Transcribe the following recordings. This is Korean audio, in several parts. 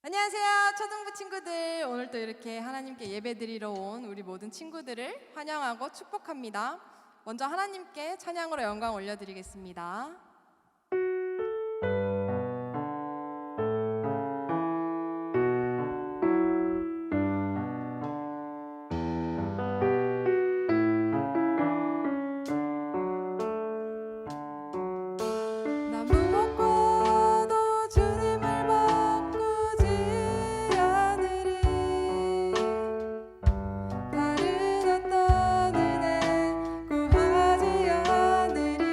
안녕하세요, 초등부 친구들. 오늘 또 이렇게 하나님께 예배드리러 온 우리 모든 친구들을 환영하고 축복합니다. 먼저 하나님께 찬양으로 영광 올려드리겠습니다. 나 무엇과도 주님을 바꾸지 않으리. 다른 어떤 은혜 구하지 않으리.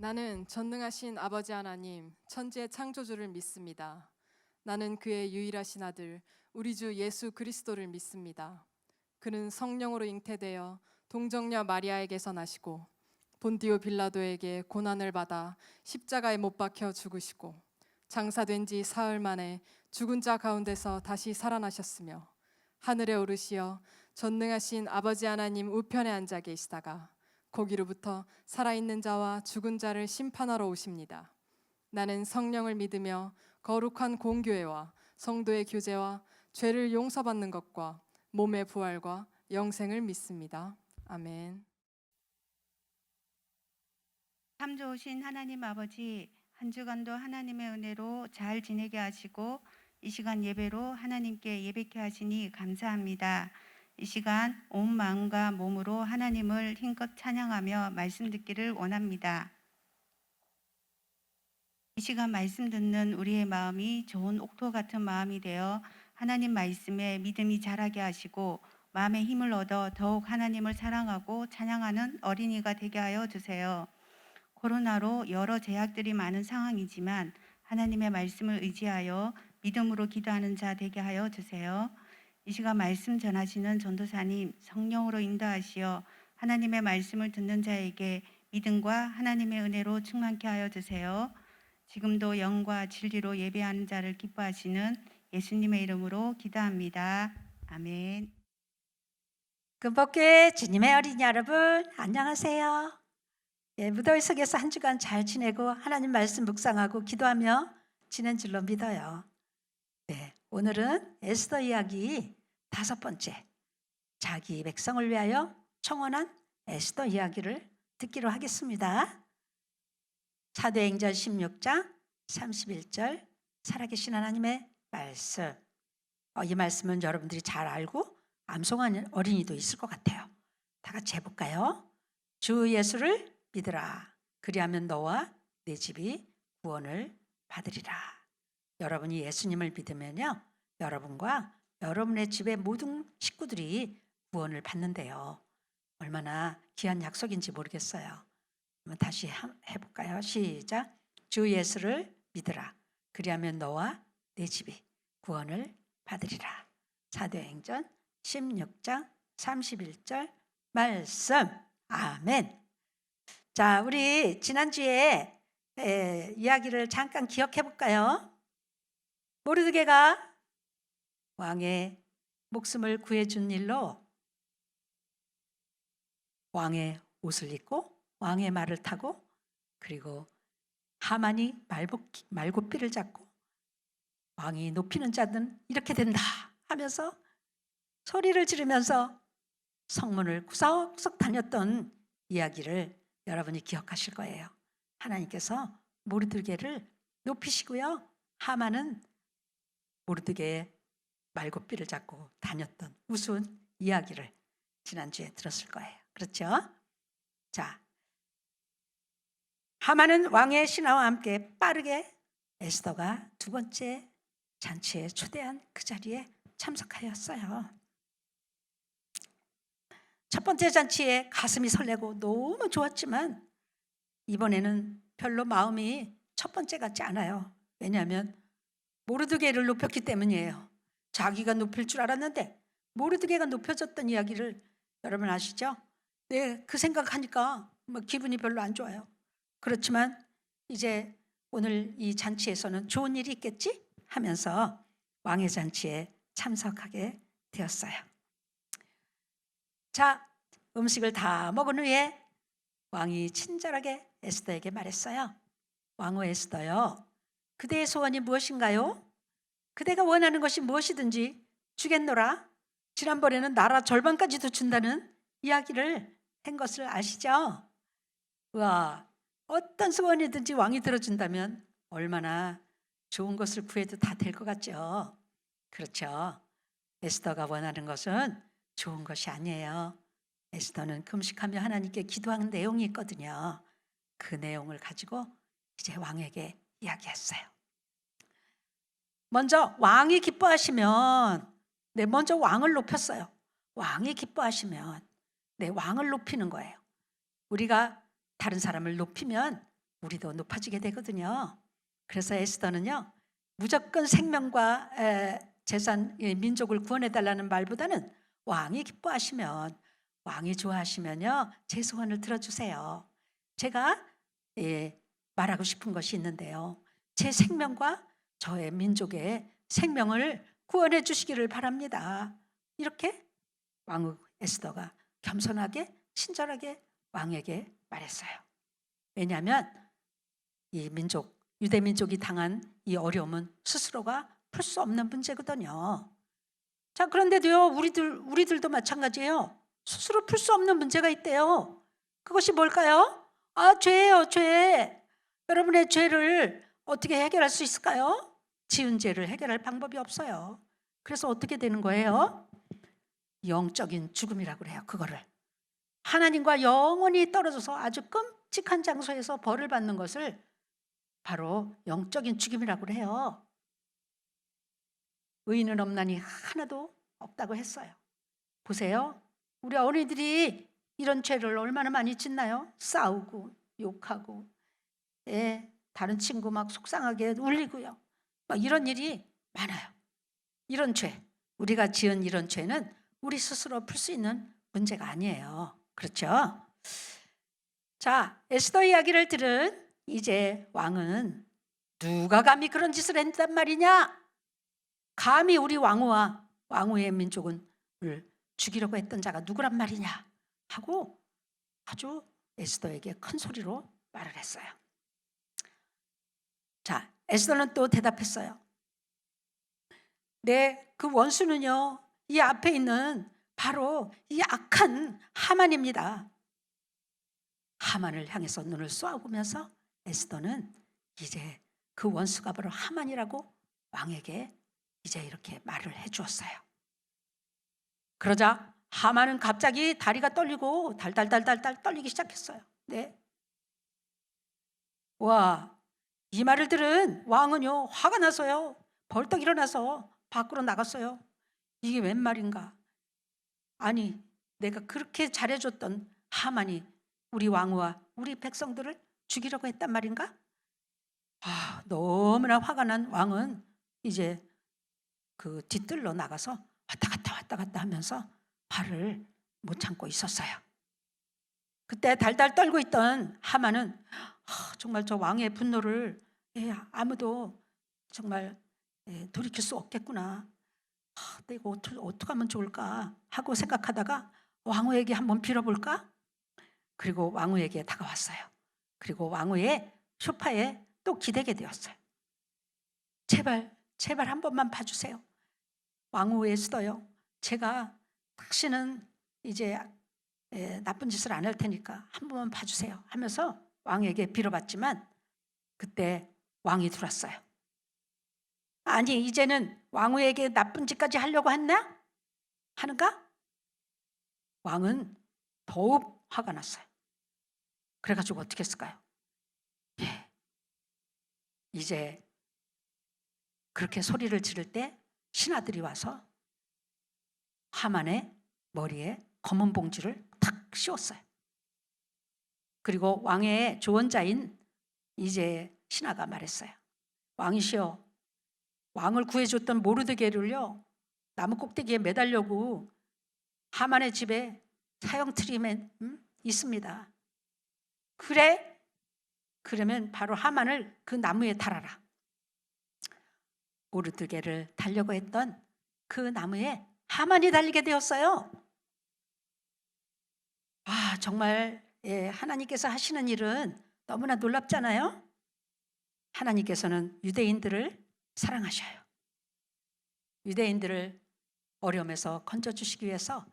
나는 전능하신 아버지 하나님, 천지의 창조주를 믿습니다. 나는 그의 유일하신 아들, 우리 주 예수 그리스도를 믿습니다. 그는 성령으로 잉태되어 동정녀 마리아에게서 나시고 본디오 빌라도에게 고난을 받아 십자가에 못 박혀 죽으시고 장사된 지 사흘 만에 죽은 자 가운데서 다시 살아나셨으며 하늘에 오르시어 전능하신 아버지 하나님 우편에 앉아 계시다가 거기로부터 살아있는 자와 죽은 자를 심판하러 오십니다. 나는 성령을 믿으며 거룩한 공교회와 성도의 교제와 죄를 용서받는 것과 몸의 부활과 영생을 믿습니다. 아멘. 참 좋으신 하나님 아버지, 한 주간도 하나님의 은혜로 잘 지내게 하시고 이 시간 예배로 하나님께 예배케 하시니 감사합니다. 이 시간 온 마음과 몸으로 하나님을 힘껏 찬양하며 말씀 듣기를 원합니다. 이 시간 말씀 듣는 우리의 마음이 좋은 옥토 같은 마음이 되어 하나님 말씀에 믿음이 자라게 하시고 마음의 힘을 얻어 더욱 하나님을 사랑하고 찬양하는 어린이가 되게 하여 주세요. 코로나로 여러 제약들이 많은 상황이지만 하나님의 말씀을 의지하여 믿음으로 기도하는 자 되게 하여 주세요. 이 시간 말씀 전하시는 전도사님 성령으로 인도하시어 하나님의 말씀을 듣는 자에게 믿음과 하나님의 은혜로 충만케 하여 주세요. 지금도 영과 진리로 예배하는 자를 기뻐하시는 예수님의 이름으로 기도합니다. 아멘. 금복교회 주님의 어린이 여러분, 안녕하세요. 무더위 속에서 한 주간 잘 지내고 하나님 말씀 묵상하고 기도하며 지낸 줄로 믿어요. 오늘은 에스더 이야기 5번째, 자기 백성을 위하여 청원한 에스더 이야기를 듣기로 하겠습니다. 사도행전 16장 31절, 살아계신 하나님의 말씀. 이 말씀은 여러분들이 잘 알고 암송하는 어린이도 있을 것 같아요. 다 같이 해볼까요? 주 예수를 믿으라. 그리하면 너와 내 집이 구원을 받으리라. 여러분이 예수님을 믿으면요, 여러분과 여러분의 집의 모든 식구들이 구원을 받는데요. 얼마나 귀한 약속인지 모르겠어요. 한번 다시 해볼까요? 시작. 주 예수를 믿으라. 그리하면 너와 내 집이 구원을 받으리라. 사도행전 16장 31절 말씀. 아멘. 자, 우리 지난주에 이야기를 잠깐 기억해 볼까요? 모르드게가 왕의 목숨을 구해준 일로 왕의 옷을 입고 왕의 말을 타고, 그리고 하만이 말고삐를 잡고 왕이 높이는 자는 이렇게 된다 하면서 소리를 지르면서 성문을 구석구석 다녔던 이야기를 여러분이 기억하실 거예요. 하나님께서 모르드게를 높이시고요, 하만은 모르드게의 말고삐를 잡고 다녔던 우스운 이야기를 지난주에 들었을 거예요. 그렇죠? 자, 하만은 왕의 신하와 함께 빠르게 에스더가 2번째 잔치에 초대한 그 자리에 참석하였어요. 첫 번째 잔치에 가슴이 설레고 너무 좋았지만 이번에는 별로 마음이 첫 번째 같지 않아요. 왜냐하면 모르드게를 높였기 때문이에요. 자기가 높일 줄 알았는데 모르드게가 높여졌던 이야기를 여러분 아시죠? 네, 그 생각하니까 기분이 별로 안 좋아요. 그렇지만 이제 오늘 이 잔치에서는 좋은 일이 있겠지 하면서 왕의 잔치에 참석하게 되었어요. 자, 음식을 다 먹은 후에 왕이 친절하게 에스더에게 말했어요. 왕후 에스더요, 그대의 소원이 무엇인가요? 그대가 원하는 것이 무엇이든지 주겠노라. 지난번에는 나라 절반까지도 준다는 이야기를 한 것을 아시죠? 와, 어떤 소원이든지 왕이 들어준다면 얼마나 좋은 것을 구해도 다 될 것 같죠? 그렇죠? 에스더가 원하는 것은 좋은 것이 아니에요. 에스더는 금식하며 하나님께 기도하는 내용이 있거든요. 그 내용을 가지고 이제 왕에게 이야기했어요. 먼저 왕이 기뻐하시면, 먼저 왕을 높였어요. 왕이 기뻐하시면 왕을 높이는 거예요. 우리가 다른 사람을 높이면 우리도 높아지게 되거든요. 그래서 에스더는요, 무조건 생명과 재산, 민족을 구원해달라는 말보다는 왕이 기뻐하시면, 왕이 좋아하시면요, 제 소원을 들어주세요. 제가 말하고 싶은 것이 있는데요, 제 생명과 저의 민족의 생명을 구원해 주시기를 바랍니다. 이렇게 왕후 에스더가 겸손하게 친절하게 왕에게 말했어요. 왜냐하면 이 민족, 유대 민족이 당한 이 어려움은 스스로가 풀 수 없는 문제거든요. 자, 그런데도요, 우리들도 마찬가지예요. 스스로 풀 수 없는 문제가 있대요. 그것이 뭘까요? 죄예요, 죄. 여러분의 죄를 어떻게 해결할 수 있을까요? 지은 죄를 해결할 방법이 없어요. 그래서 어떻게 되는 거예요? 영적인 죽음이라고 그래요. 그거를 하나님과 영원히 떨어져서 아주 끔찍한 장소에서 벌을 받는 것을 바로 영적인 죽음이라고 그래요. 의인은 없나니 하나도 없다고 했어요. 보세요, 우리 어린이들이 이런 죄를 얼마나 많이 짓나요? 싸우고 욕하고, 다른 친구 막 속상하게 울리고요, 막 이런 일이 많아요. 이런 죄, 우리가 지은 이런 죄는 우리 스스로 풀 수 있는 문제가 아니에요. 그렇죠? 자, 에스더 이야기를 들은 이제 왕은 누가 감히 그런 짓을 했단 말이냐? 감히 우리 왕후와 왕후의 민족을 죽이려고 했던 자가 누구란 말이냐? 하고 아주 에스더에게 큰 소리로 말을 했어요. 자, 에스더는 또 대답했어요. 그 원수는요, 이 앞에 있는 바로 이 악한 하만입니다. 하만을 향해서 눈을 쏘아보면서 에스더는 이제 그 원수가 바로 하만이라고 왕에게 이제 이렇게 말을 해주었어요. 그러자 하만은 갑자기 다리가 떨리고 달달달달달 떨리기 시작했어요. 네. 와, 이 말을 들은 왕은요, 화가 나서요, 벌떡 일어나서 밖으로 나갔어요. 이게 웬 말인가? 아니, 내가 그렇게 잘해줬던 하만이 우리 왕후와 우리 백성들을 죽이려고 했단 말인가? 너무나 화가 난 왕은 이제 그 뒤뜰로 나가서 왔다 갔다 하면서 발을 못 참고 있었어요. 그때 달달 떨고 있던 하만은 정말 저 왕의 분노를 아무도 정말 돌이킬 수 없겠구나. 내가 어떻게 하면 좋을까 하고 생각하다가 왕후에게 한번 빌어볼까? 그리고 왕후에게 다가왔어요. 그리고 왕후의 소파에 또 기대게 되었어요. 제발 한 번만 봐주세요. 왕후 에스더요, 제가 다시는 이제 나쁜 짓을 안 할 테니까 한 번만 봐주세요 하면서 왕에게 빌어봤지만 그때 왕이 들어왔어요. 아니, 이제는 왕후에게 나쁜 짓까지 하려고 했나? 하는가? 왕은 더욱 화가 났어요. 그래가지고 어떻게 했을까요? 이제 그렇게 소리를 지를 때 신하들이 와서 하만의 머리에 검은 봉지를 탁 씌웠어요. 그리고 왕의 조언자인 이제 신하가 말했어요. 왕이시여, 왕을 구해줬던 모르드게를요, 나무 꼭대기에 매달려고 하만의 집에 사형틀이 있습니다. 그래? 그러면 바로 하만을 그 나무에 달아라. 모르드게를 달려고 했던 그 나무에 하만이 달리게 되었어요. 정말 하나님께서 하시는 일은 너무나 놀랍잖아요. 하나님께서는 유대인들을 사랑하셔요. 유대인들을 어려움에서 건져주시기 위해서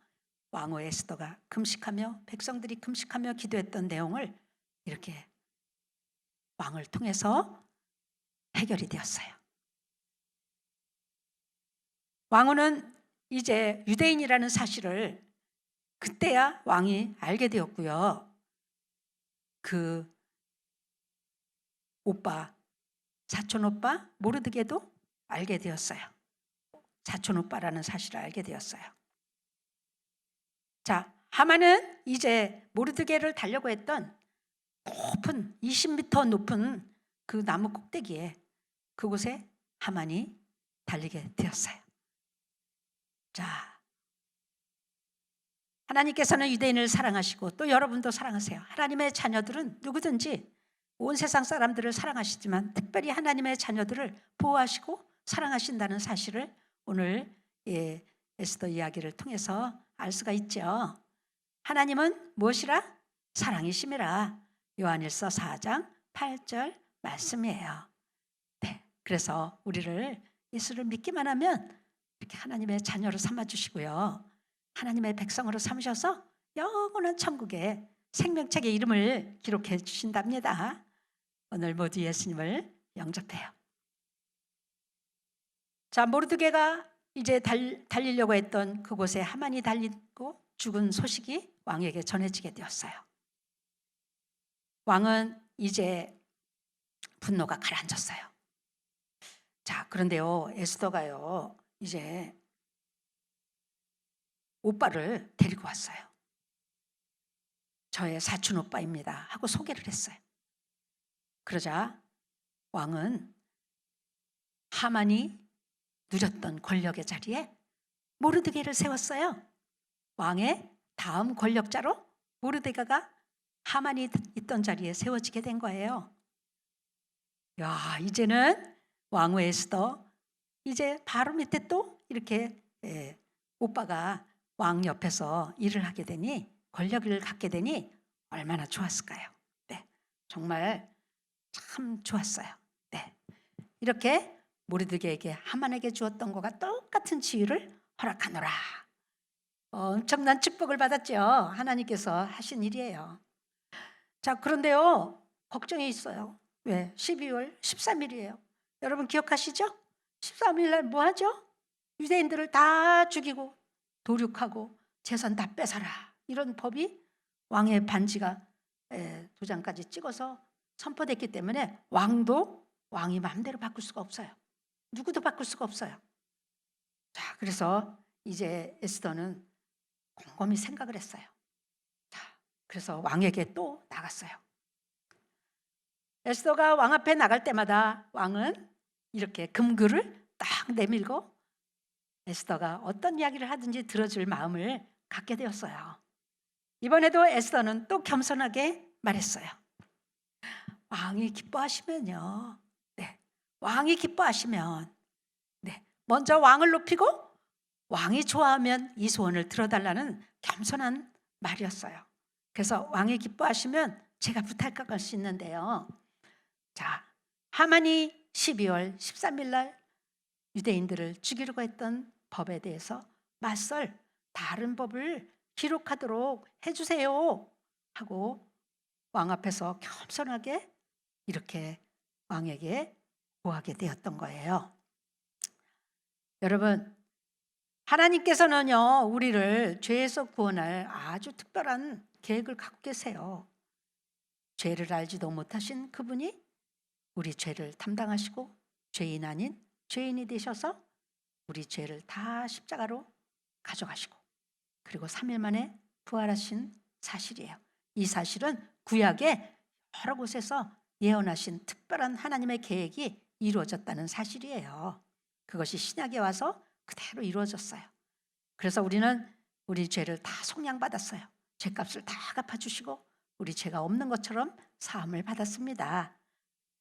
왕후 에스더가 금식하며 백성들이 금식하며 기도했던 내용을 이렇게 왕을 통해서 해결이 되었어요. 왕후는 이제 유대인이라는 사실을 그때야 왕이 알게 되었고요. 그 오빠, 사촌 오빠 모르드게도 알게 되었어요. 사촌 오빠라는 사실을 알게 되었어요. 자, 하만은 이제 모르드게를 달려고 했던 높은 20m 높은 그 나무 꼭대기에 그곳에 하만이 달리게 되었어요. 자, 하나님께서는 유대인을 사랑하시고 또 여러분도 사랑하세요. 하나님의 자녀들은 누구든지 온 세상 사람들을 사랑하시지만 특별히 하나님의 자녀들을 보호하시고 사랑하신다는 사실을 오늘 에스더 이야기를 통해서 알 수가 있죠. 하나님은 무엇이라? 사랑이심이라. 요한일서 4장 8절 말씀이에요. 네, 그래서 우리를 예수를 믿기만 하면 이렇게 하나님의 자녀로 삼아주시고요. 하나님의 백성으로 삼으셔서 영원한 천국에 생명책의 이름을 기록해 주신답니다. 오늘 모두 예수님을 영접해요. 자, 모르드게가 이제 달리려고 했던 그곳에 하만이 달리고 죽은 소식이 왕에게 전해지게 되었어요. 왕은 이제 분노가 가라앉았어요. 자, 그런데요, 에스더가요, 이제 오빠를 데리고 왔어요. 저의 사촌 오빠입니다 하고 소개를 했어요. 그러자 왕은 하만이 누렸던 권력의 자리에 모르드게를 세웠어요. 왕의 다음 권력자로 모르드게가 하만이 있던 자리에 세워지게 된 거예요. 야, 이제는 왕후 에스더 이제 바로 밑에 또 이렇게 오빠가 왕 옆에서 일을 하게 되니 권력을 갖게 되니 얼마나 좋았을까요? 네, 정말 참 좋았어요. 네, 이렇게 모르드게에게 하만에게 주었던 것과 똑같은 지위를 허락하노라. 엄청난 축복을 받았죠. 하나님께서 하신 일이에요. 자, 그런데요, 걱정이 있어요. 왜? 12월 13일이에요. 여러분 기억하시죠? 13일 날 뭐 하죠? 유대인들을 다 죽이고 도륙하고 재산 다 뺏어라. 이런 법이 왕의 반지가 도장까지 찍어서 선포됐기 때문에 왕이 마음대로 바꿀 수가 없어요. 누구도 바꿀 수가 없어요. 자, 그래서 이제 에스더는 곰곰이 생각을 했어요. 자, 그래서 왕에게 또 나갔어요. 에스더가 왕 앞에 나갈 때마다 왕은 이렇게 금글을 딱 내밀고 에스더가 어떤 이야기를 하든지 들어줄 마음을 갖게 되었어요. 이번에도 에스더는 또 겸손하게 말했어요. 왕이 기뻐하시면요. 네, 왕이 기뻐하시면 먼저 왕을 높이고 왕이 좋아하면 이 소원을 들어달라는 겸손한 말이었어요. 그래서 왕이 기뻐하시면 제가 부탁할 수 있는데요. 자, 하만이 12월 13일 날 유대인들을 죽이려고 했던 법에 대해서 맞설 다른 법을 기록하도록 해주세요 하고 왕 앞에서 겸손하게 이렇게 왕에게 구하게 되었던 거예요. 여러분, 하나님께서는요, 우리를 죄에서 구원할 아주 특별한 계획을 갖고 계세요. 죄를 알지도 못하신 그분이 우리 죄를 담당하시고 죄인 아닌 죄인이 되셔서 우리 죄를 다 십자가로 가져가시고 그리고 3일 만에 부활하신 사실이에요. 이 사실은 구약의 여러 곳에서 예언하신 특별한 하나님의 계획이 이루어졌다는 사실이에요. 그것이 신약에 와서 그대로 이루어졌어요. 그래서 우리는 우리 죄를 다 속량받았어요. 죄값을 다 갚아주시고 우리 죄가 없는 것처럼 사함을 받았습니다.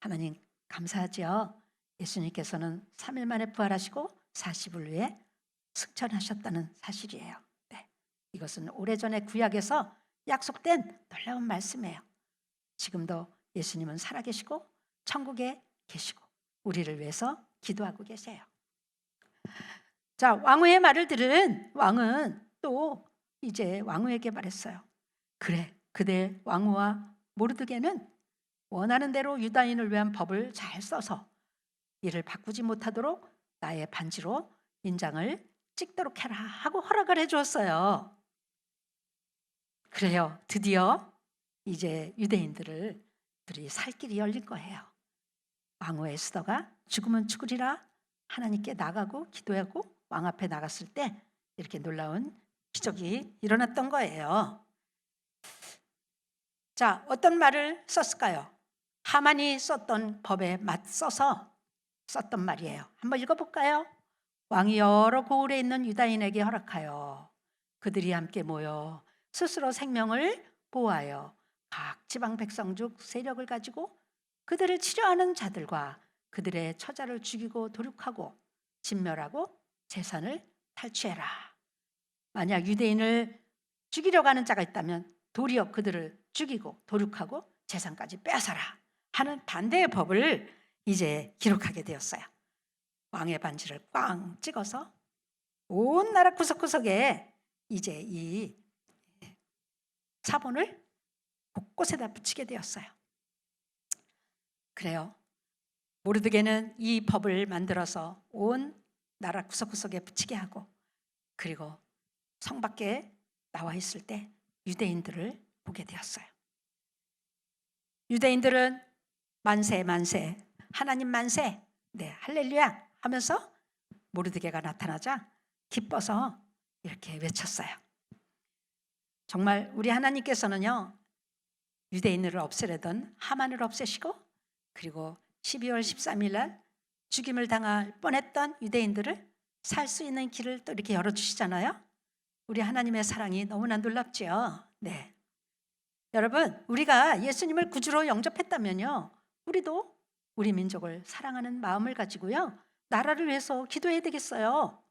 하나님 감사하죠. 예수님께서는 3일 만에 부활하시고 40일 후에 승천하셨다는 사실이에요. 네, 이것은 오래전에 구약에서 약속된 놀라운 말씀이에요. 지금도 예수님은 살아계시고 천국에 계시고 우리를 위해서 기도하고 계세요. 자, 왕후의 말을 들은 왕은 또 이제 왕후에게 말했어요. 그래, 그대 왕후와 모르드게는 원하는 대로 유다인을 위한 법을 잘 써서 이를 바꾸지 못하도록 나의 반지로 인장을 찍도록 해라 하고 허락을 해주었어요. 그래요, 드디어 이제 유대인들이 살 길이 열린 거예요. 왕후 에스더가 죽으면 죽으리라 하나님께 나가고 기도하고 왕 앞에 나갔을 때 이렇게 놀라운 기적이 일어났던 거예요. 자, 어떤 말을 썼을까요? 하만이 썼던 법에 맞서서 썼던 말이에요. 한번 읽어볼까요? 왕이 여러 고을에 있는 유다인에게 허락하여 그들이 함께 모여 스스로 생명을 보호하여 각 지방 백성 중 세력을 가지고 그들을 치료하는 자들과 그들의 처자를 죽이고 도륙하고 진멸하고 재산을 탈취해라. 만약 유대인을 죽이려고 하는 자가 있다면 도리어 그들을 죽이고 도륙하고 재산까지 빼앗아라 하는 반대의 법을 이제 기록하게 되었어요. 왕의 반지를 꽝 찍어서 온 나라 구석구석에 이제 이 사본을 곳곳에다 붙이게 되었어요. 그래요. 모르드게는 이 법을 만들어서 온 나라 구석구석에 붙이게 하고, 그리고 성 밖에 나와 있을 때 유대인들을 보게 되었어요. 유대인들은 만세 만세, 하나님 만세, 네, 할렐루야 하면서 모르드게가 나타나자 기뻐서 이렇게 외쳤어요. 정말 우리 하나님께서는요, 유대인을 없애려던 하만을 없애시고, 그리고 12월 13일 날 죽임을 당할 뻔했던 유대인들을 살 수 있는 길을 또 이렇게 열어주시잖아요. 우리 하나님의 사랑이 너무나 놀랍지요. 네. 여러분, 우리가 예수님을 구주로 영접했다면요, 우리도 우리 민족을 사랑하는 마음을 가지고요, 나라를 위해서 기도해야 되겠어요.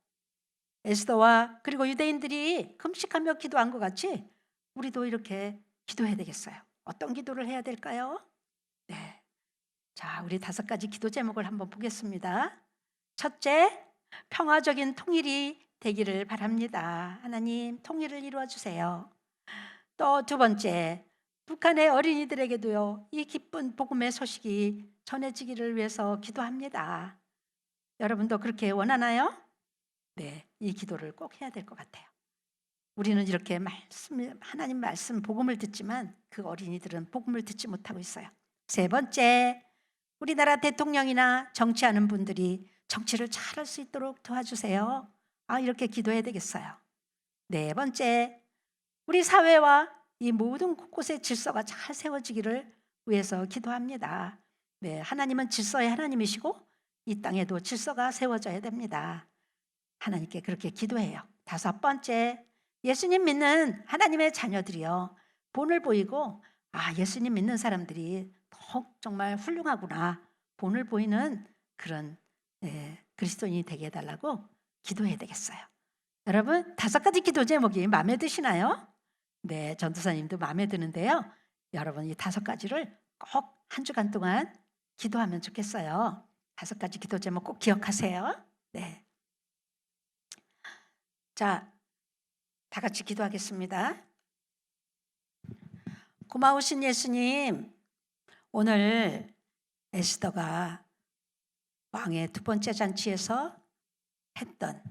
에스더와 그리고 유대인들이 금식하며 기도한 것 같이 우리도 이렇게 기도해야 되겠어요. 어떤 기도를 해야 될까요? 네. 자, 우리 5가지 기도 제목을 한번 보겠습니다. 첫째, 평화적인 통일이 되기를 바랍니다. 하나님, 통일을 이루어 주세요. 또 2번째, 북한의 어린이들에게도요, 이 기쁜 복음의 소식이 전해지기를 위해서 기도합니다. 여러분도 그렇게 원하나요? 네, 이 기도를 꼭 해야 될 것 같아요. 우리는 이렇게 하나님 말씀 복음을 듣지만 그 어린이들은 복음을 듣지 못하고 있어요. 3번째, 우리나라 대통령이나 정치하는 분들이 정치를 잘할 수 있도록 도와주세요. 이렇게 기도해야 되겠어요. 4번째, 우리 사회와 이 모든 곳곳의 질서가 잘 세워지기를 위해서 기도합니다. 네, 하나님은 질서의 하나님이시고 이 땅에도 질서가 세워져야 됩니다. 하나님께 그렇게 기도해요. 5번째, 예수님 믿는 하나님의 자녀들이요, 본을 보이고 예수님 믿는 사람들이 더욱 정말 훌륭하구나, 본을 보이는 그런 그리스도인이 되게 해달라고 기도해야 되겠어요. 여러분, 5가지 기도 제목이 마음에 드시나요? 네, 전도사님도 마음에 드는데요, 여러분 이 5가지를 꼭 한 주간 동안 기도하면 좋겠어요. 5가지 기도 제목 꼭 기억하세요. 네. 자, 다 같이 기도하겠습니다. 고마우신 예수님, 오늘 에스더가 왕의 2번째 잔치에서 했던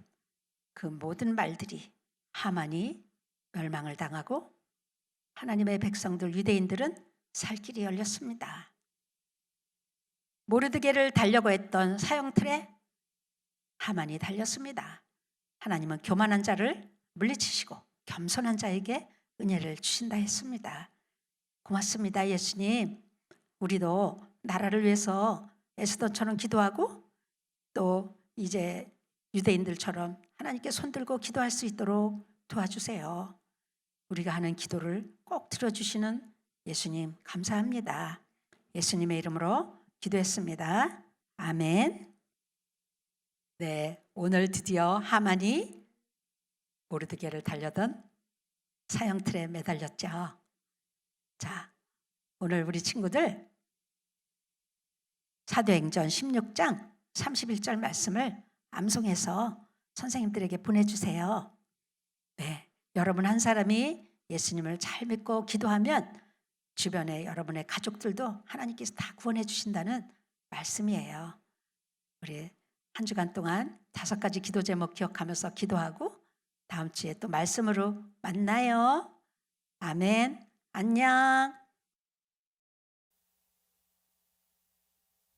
그 모든 말들이 하만이 멸망을 당하고 하나님의 백성들 유대인들은 살 길이 열렸습니다. 모르드게를 달려고 했던 사형틀에 하만이 달렸습니다. 하나님은 교만한 자를 물리치시고 겸손한 자에게 은혜를 주신다 했습니다. 고맙습니다, 예수님. 우리도 나라를 위해서 에스더처럼 기도하고 또 이제 유대인들처럼 하나님께 손들고 기도할 수 있도록 도와주세요. 우리가 하는 기도를 꼭 들어주시는 예수님 감사합니다. 예수님의 이름으로 기도했습니다. 아멘. 네, 오늘 드디어 하만이 모르드게를 달려던 사형틀에 매달렸죠. 자, 오늘 우리 친구들 사도행전 16장 31절 말씀을 암송해서 선생님들에게 보내주세요. 네, 여러분 한 사람이 예수님을 잘 믿고 기도하면 주변에 여러분의 가족들도 하나님께서 다 구원해 주신다는 말씀이에요. 우리 한 주간 동안 5가지 기도 제목 기억하면서 기도하고 다음 주에 또 말씀으로 만나요. 아멘. 안녕.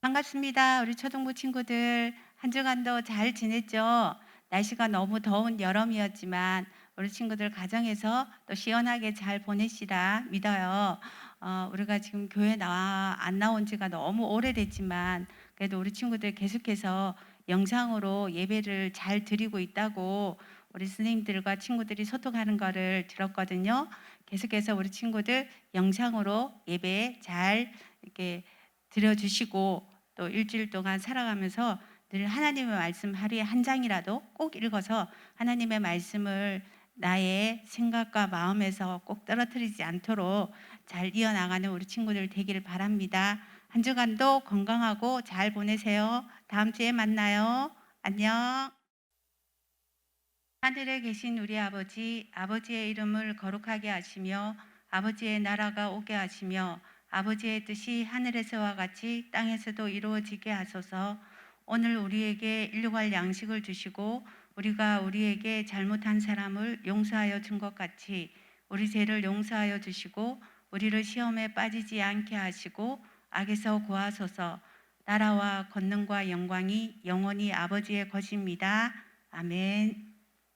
반갑습니다. 우리 초등부 친구들 한 주간도 잘 지냈죠? 날씨가 너무 더운 여름이었지만 우리 친구들 가정에서 또 시원하게 잘 보내시라 믿어요. 우리가 지금 교회 안 나온 지가 너무 오래됐지만 그래도 우리 친구들 계속해서 영상으로 예배를 잘 드리고 있다고 우리 선생님들과 친구들이 소통하는 거를 들었거든요. 계속해서 우리 친구들 영상으로 예배 잘 이렇게 드려주시고 또 일주일 동안 살아가면서 늘 하나님의 말씀 하루에 한 장이라도 꼭 읽어서 하나님의 말씀을 나의 생각과 마음에서 꼭 떨어뜨리지 않도록 잘 이어나가는 우리 친구들 되기를 바랍니다. 한 주간도 건강하고 잘 보내세요. 다음 주에 만나요. 안녕. 하늘에 계신 우리 아버지, 아버지의 이름을 거룩하게 하시며 아버지의 나라가 오게 하시며 아버지의 뜻이 하늘에서와 같이 땅에서도 이루어지게 하소서. 오늘 우리에게 일용할 양식을 주시고 우리가 우리에게 잘못한 사람을 용서하여 준 것 같이 우리 죄를 용서하여 주시고 우리를 시험에 빠지지 않게 하시고 악에서 구하소서. 나라와 권능과 영광이 영원히 아버지의 것입니다. 아멘.